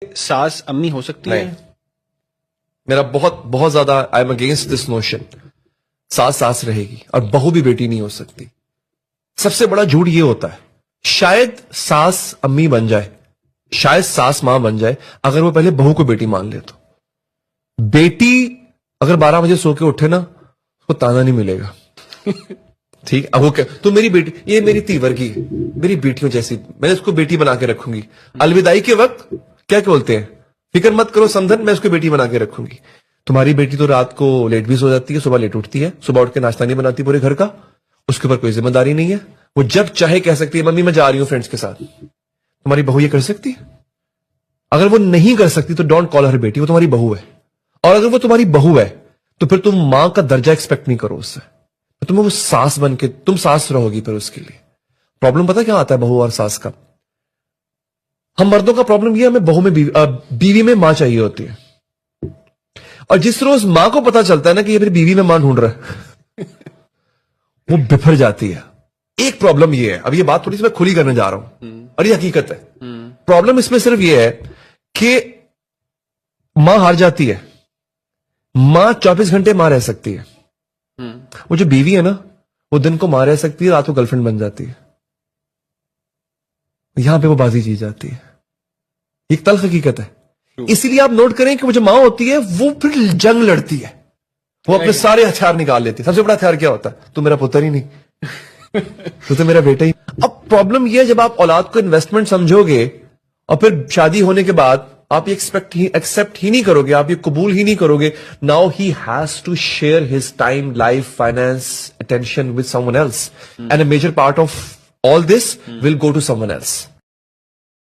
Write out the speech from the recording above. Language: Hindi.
सास अम्मी हो सकती है? मेरा बहुत ज्यादा I am against this notion. सास सास रहेगी और बहू भी बेटी नहीं हो सकती। सबसे बड़ा झूठ ये होता है, शायद सास अम्मी बन जाए, शायद सास मां बन जाए, अगर वो पहले बहू को बेटी मान ले तो। बेटी अगर 12 बजे सो के उठे ना, उसको ताना नहीं मिलेगा। ठीक, अब वो क्या, तो मेरी बेटी, ये मेरी तीवर की है, मेरी बेटियों जैसी, मैं इसको बेटी बना के रखूंगी। अलविदाई के वक्त क्या बोलते हैं, फिक्र मत करो समधन, मैं उसको बेटी बना के रखूंगी। तुम्हारी बेटी तो रात को लेट भी सो जाती है, सुबह लेट उठती है, सुबह उठ के नाश्ता नहीं बनाती पूरे घर का, उसके ऊपर कोई जिम्मेदारी नहीं है। वो जब चाहे कह सकती है मम्मी मैं जा रही हूं फ्रेंड्स के साथ। तुम्हारी बहू ये कर सकती है? अगर वो नहीं कर सकती तो डोंट कॉल हर बेटी, वो तुम्हारी बहू है। और अगर वो तुम्हारी बहू है तो फिर तुम मां का दर्जा एक्सपेक्ट नहीं करो उससे, तो तुम्हें वो सास बन के तुम सास रहोगी फिर उसके लिए। प्रॉब्लम पता क्या आता है बहू और सास का? हम मर्दों का प्रॉब्लम ये, हमें बहू में बीवी में मां चाहिए होती है। और जिस रोज मां को पता चलता है ना कि ये मेरी बीवी में मां ढूंढ रहा है वो बिफर जाती है। एक प्रॉब्लम ये है, अब ये बात थोड़ी सी मैं खुली करने जा रहा हूं और ये हकीकत है। प्रॉब्लम इसमें सिर्फ ये है कि मां हार जाती है। मां 24 घंटे मां रह सकती है, वो जो बीवी है ना, वो दिन को मां रह सकती है, रात को गर्लफ्रेंड बन जाती है। यहां पे वो बाजी जीत जाती है। एक तल्ख हकीकत है। इसीलिए आप नोट करें कि वो जो मां होती है वो फिर जंग लड़ती है, वो अपने सारे हथियार निकाल लेती है। सबसे बड़ा हथियार क्या होता है? तू मेरा पुत्र ही नहीं तो मेरा बेटा ही। अब प्रॉब्लम यह है, जब आप औलाद को इन्वेस्टमेंट समझोगे और फिर शादी होने के बाद आप ये एक्सेप्ट ही नहीं करोगे, आप ये कबूल ही नहीं करोगे, now he has to share his time, life, finance, attention with someone else, and a major part of all this will go to someone else.